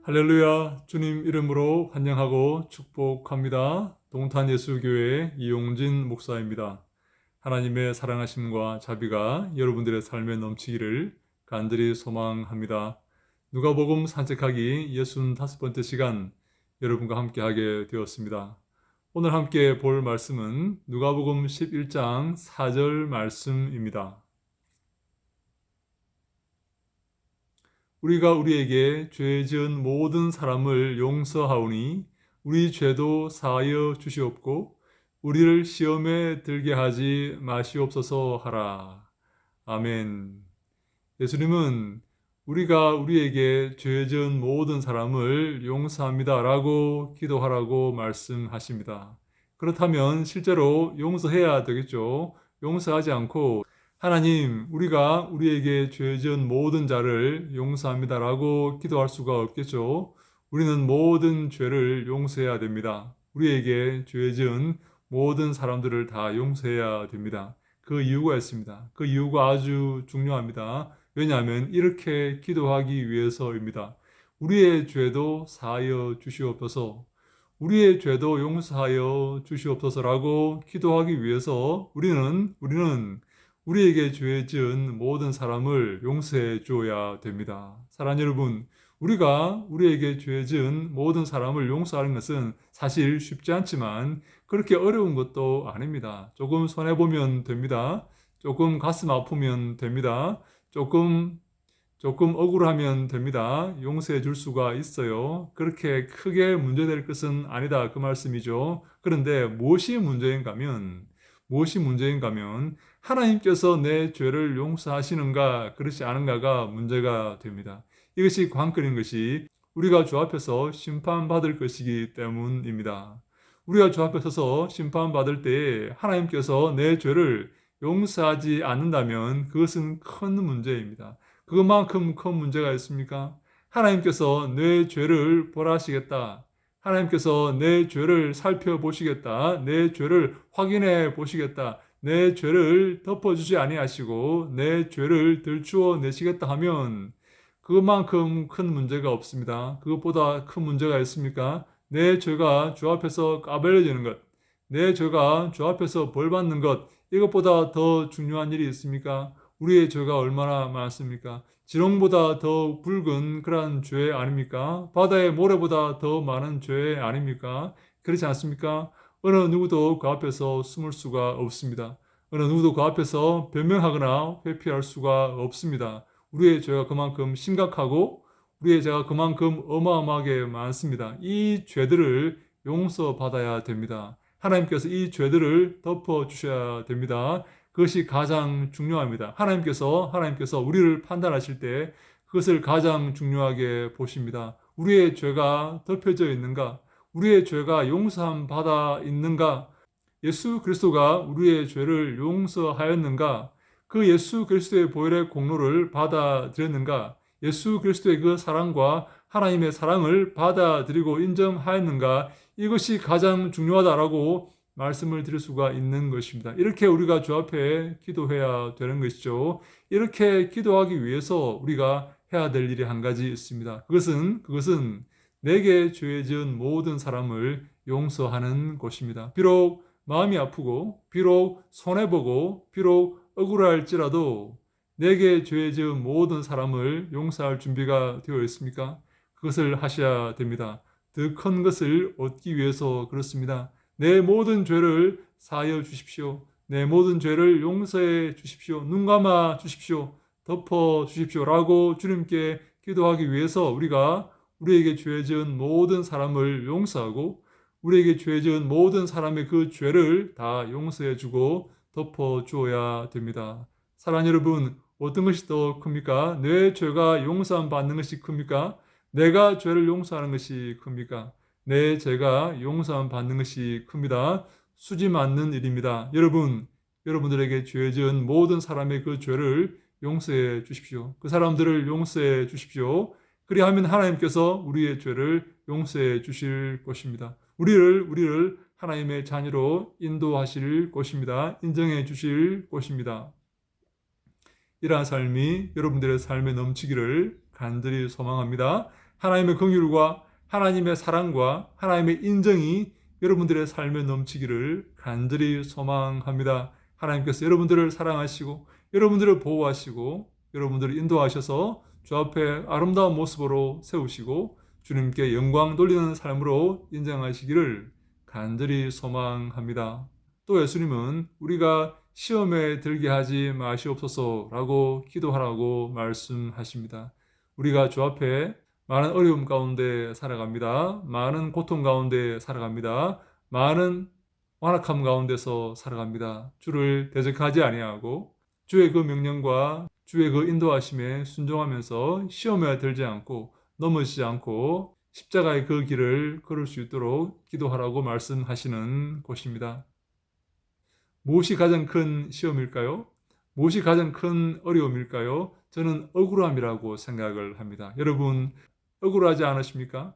할렐루야, 주님 이름으로 환영하고 축복합니다. 동탄예수교회 이용진 목사입니다. 하나님의 사랑하심과 자비가 여러분들의 삶에 넘치기를 간절히 소망합니다. 누가복음 산책하기 65번째 시간 여러분과 함께하게 되었습니다. 오늘 함께 볼 말씀은 누가복음 11장 4절 말씀입니다. 우리가 우리에게 죄 지은 모든 사람을 용서하오니 우리 죄도 사하여 주시옵고 우리를 시험에 들게 하지 마시옵소서 하라. 아멘. 예수님은 우리가 우리에게 죄 지은 모든 사람을 용서합니다 라고 기도하라고 말씀하십니다. 그렇다면 실제로 용서해야 되겠죠. 용서하지 않고 하나님, 우리가 우리에게 죄 지은 모든 자를 용서합니다 라고 기도할 수가 없겠죠. 우리는 모든 죄를 용서해야 됩니다. 우리에게 죄 지은 모든 사람들을 다 용서해야 됩니다. 그 이유가 있습니다. 그 이유가 아주 중요합니다. 왜냐하면 이렇게 기도하기 위해서입니다. 우리의 죄도 사하여 주시옵소서, 우리의 죄도 용서하여 주시옵소서라고 기도하기 위해서 우리는 우리에게 죄 지은 모든 사람을 용서해 주어야 됩니다. 사랑하는 여러분, 우리가 우리에게 죄 지은 모든 사람을 용서하는 것은 사실 쉽지 않지만 그렇게 어려운 것도 아닙니다. 조금 손해보면 됩니다. 조금 가슴 아프면 됩니다. 조금 억울하면 됩니다. 용서해 줄 수가 있어요. 그렇게 크게 문제될 것은 아니다. 그 말씀이죠. 그런데 무엇이 문제인가 하면 하나님께서 내 죄를 용서하시는가 그렇지 않은가가 문제가 됩니다. 이것이 관건인 것이 우리가 주 앞에서 심판받을 것이기 때문입니다. 우리가 주 앞에 서서 심판받을 때에 하나님께서 내 죄를 용서하지 않는다면 그것은 큰 문제입니다. 그것만큼 큰 문제가 있습니까? 하나님께서 내 죄를 벌하시겠다. 하나님께서 내 죄를 살펴보시겠다. 내 죄를 확인해 보시겠다. 내 죄를 덮어주지 아니하시고 내 죄를 들추어 내시겠다 하면 그것만큼 큰 문제가 없습니다. 그것보다 큰 문제가 있습니까? 내 죄가 주 앞에서 까발려지는 것, 내 죄가 주 앞에서 벌받는 것, 이것보다 더 중요한 일이 있습니까? 우리의 죄가 얼마나 많습니까? 지렁보다 더 붉은 그러한 죄 아닙니까? 바다의 모래보다 더 많은 죄 아닙니까? 그렇지 않습니까? 어느 누구도 그 앞에서 숨을 수가 없습니다. 어느 누구도 그 앞에서 변명하거나 회피할 수가 없습니다. 우리의 죄가 그만큼 심각하고 우리의 죄가 그만큼 어마어마하게 많습니다. 이 죄들을 용서받아야 됩니다. 하나님께서 이 죄들을 덮어주셔야 됩니다. 그것이 가장 중요합니다. 하나님께서 우리를 판단하실 때 그것을 가장 중요하게 보십니다. 우리의 죄가 덮여져 있는가? 우리의 죄가 용서함 받아 있는가? 예수 그리스도가 우리의 죄를 용서하였는가? 그 예수 그리스도의 보혈의 공로를 받아들였는가? 예수 그리스도의 그 사랑과 하나님의 사랑을 받아들이고 인정하였는가? 이것이 가장 중요하다라고 말씀을 드릴 수가 있는 것입니다. 이렇게 우리가 주 앞에 기도해야 되는 것이죠. 이렇게 기도하기 위해서 우리가 해야 될 일이 한 가지 있습니다. 그것은 내게 죄 지은 모든 사람을 용서하는 것입니다. 비록 마음이 아프고 비록 손해보고 비록 억울할지라도 내게 죄 지은 모든 사람을 용서할 준비가 되어 있습니까? 그것을 하셔야 됩니다. 더 큰 것을 얻기 위해서 그렇습니다. 내 모든 죄를 사하여 주십시오. 내 모든 죄를 용서해 주십시오. 눈 감아 주십시오. 덮어 주십시오. 라고 주님께 기도하기 위해서 우리가 우리에게 죄 지은 모든 사람을 용서하고 우리에게 죄 지은 모든 사람의 그 죄를 다 용서해 주고 덮어 주어야 됩니다. 사랑하는 여러분, 어떤 것이 더 큽니까? 내 죄가 용서함 받는 것이 큽니까? 내가 죄를 용서하는 것이 큽니까? 내 죄가 용서함 받는 것이 큽니다. 수지 맞는 일입니다. 여러분들에게 죄 지은 모든 사람의 그 죄를 용서해 주십시오. 그 사람들을 용서해 주십시오. 그리하면 하나님께서 우리의 죄를 용서해 주실 것입니다. 우리를 하나님의 자녀로 인도하실 것입니다. 인정해 주실 것입니다. 이러한 삶이 여러분들의 삶에 넘치기를 간절히 소망합니다. 하나님의 긍휼과 하나님의 사랑과 하나님의 인정이 여러분들의 삶에 넘치기를 간절히 소망합니다. 하나님께서 여러분들을 사랑하시고 여러분들을 보호하시고 여러분들을 인도하셔서 주 앞에 아름다운 모습으로 세우시고 주님께 영광 돌리는 삶으로 인정하시기를 간절히 소망합니다. 또 예수님은 우리가 시험에 들게 하지 마시옵소서라고 기도하라고 말씀하십니다. 우리가 주 앞에 많은 어려움 가운데 살아갑니다. 많은 고통 가운데 살아갑니다. 많은 완악함 가운데서 살아갑니다. 주를 대적하지 아니하고 주의 그 명령과 주의 그 인도하심에 순종하면서 시험에 들지 않고 넘어지지 않고 십자가의 그 길을 걸을 수 있도록 기도하라고 말씀하시는 곳입니다. 무엇이 가장 큰 시험일까요? 무엇이 가장 큰 어려움일까요? 저는 억울함이라고 생각을 합니다. 여러분, 억울하지 않으십니까?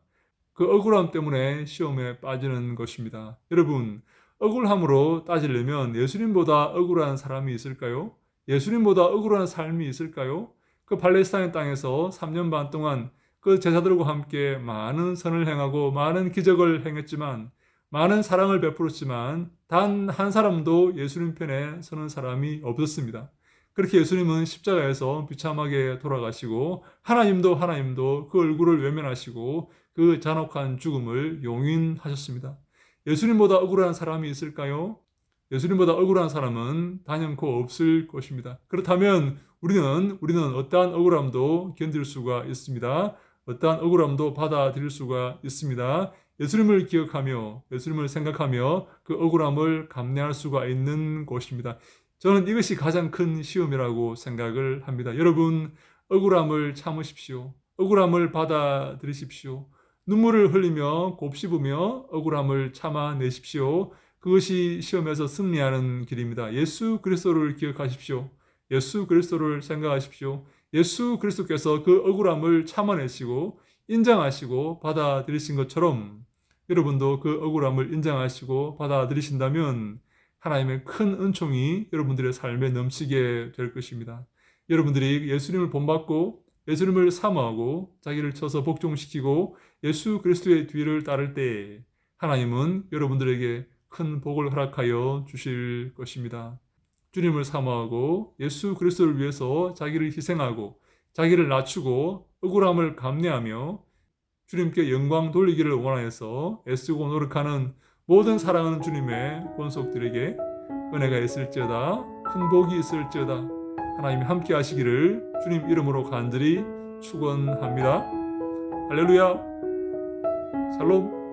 그 억울함 때문에 시험에 빠지는 것입니다. 여러분, 억울함으로 따지려면 예수님보다 억울한 사람이 있을까요? 예수님보다 억울한 삶이 있을까요? 그 팔레스타인 땅에서 3년 반 동안 그 제자들과 함께 많은 선을 행하고 많은 기적을 행했지만 많은 사랑을 베풀었지만 단 한 사람도 예수님 편에 서는 사람이 없었습니다. 그렇게 예수님은 십자가에서 비참하게 돌아가시고 하나님도 그 얼굴을 외면하시고 그 잔혹한 죽음을 용인하셨습니다. 예수님보다 억울한 사람이 있을까요? 예수님보다 억울한 사람은 단연코 없을 것입니다. 그렇다면 우리는 어떠한 억울함도 견딜 수가 있습니다. 어떠한 억울함도 받아들일 수가 있습니다. 예수님을 기억하며 예수님을 생각하며 그 억울함을 감내할 수가 있는 곳입니다. 저는 이것이 가장 큰 시험이라고 생각을 합니다. 여러분, 억울함을 참으십시오. 억울함을 받아들이십시오. 눈물을 흘리며 곱씹으며 억울함을 참아내십시오. 그것이 시험에서 승리하는 길입니다. 예수 그리스도를 기억하십시오. 예수 그리스도를 생각하십시오. 예수 그리스도께서 그 억울함을 참아내시고 인정하시고 받아들이신 것처럼 여러분도 그 억울함을 인정하시고 받아들이신다면 하나님의 큰 은총이 여러분들의 삶에 넘치게 될 것입니다. 여러분들이 예수님을 본받고 예수님을 사모하고 자기를 쳐서 복종시키고 예수 그리스도의 뒤를 따를 때 하나님은 여러분들에게 큰 복을 허락하여 주실 것입니다. 주님을 사모하고 예수 그리스도를 위해서 자기를 희생하고 자기를 낮추고 억울함을 감내하며 주님께 영광 돌리기를 원하여서 애쓰고 노력하는 모든 사랑하는 주님의 권속들에게 은혜가 있을지어다, 큰 복이 있을지어다. 하나님이 함께 하시기를 주님 이름으로 간절히 축원합니다. 할렐루야. 샬롬.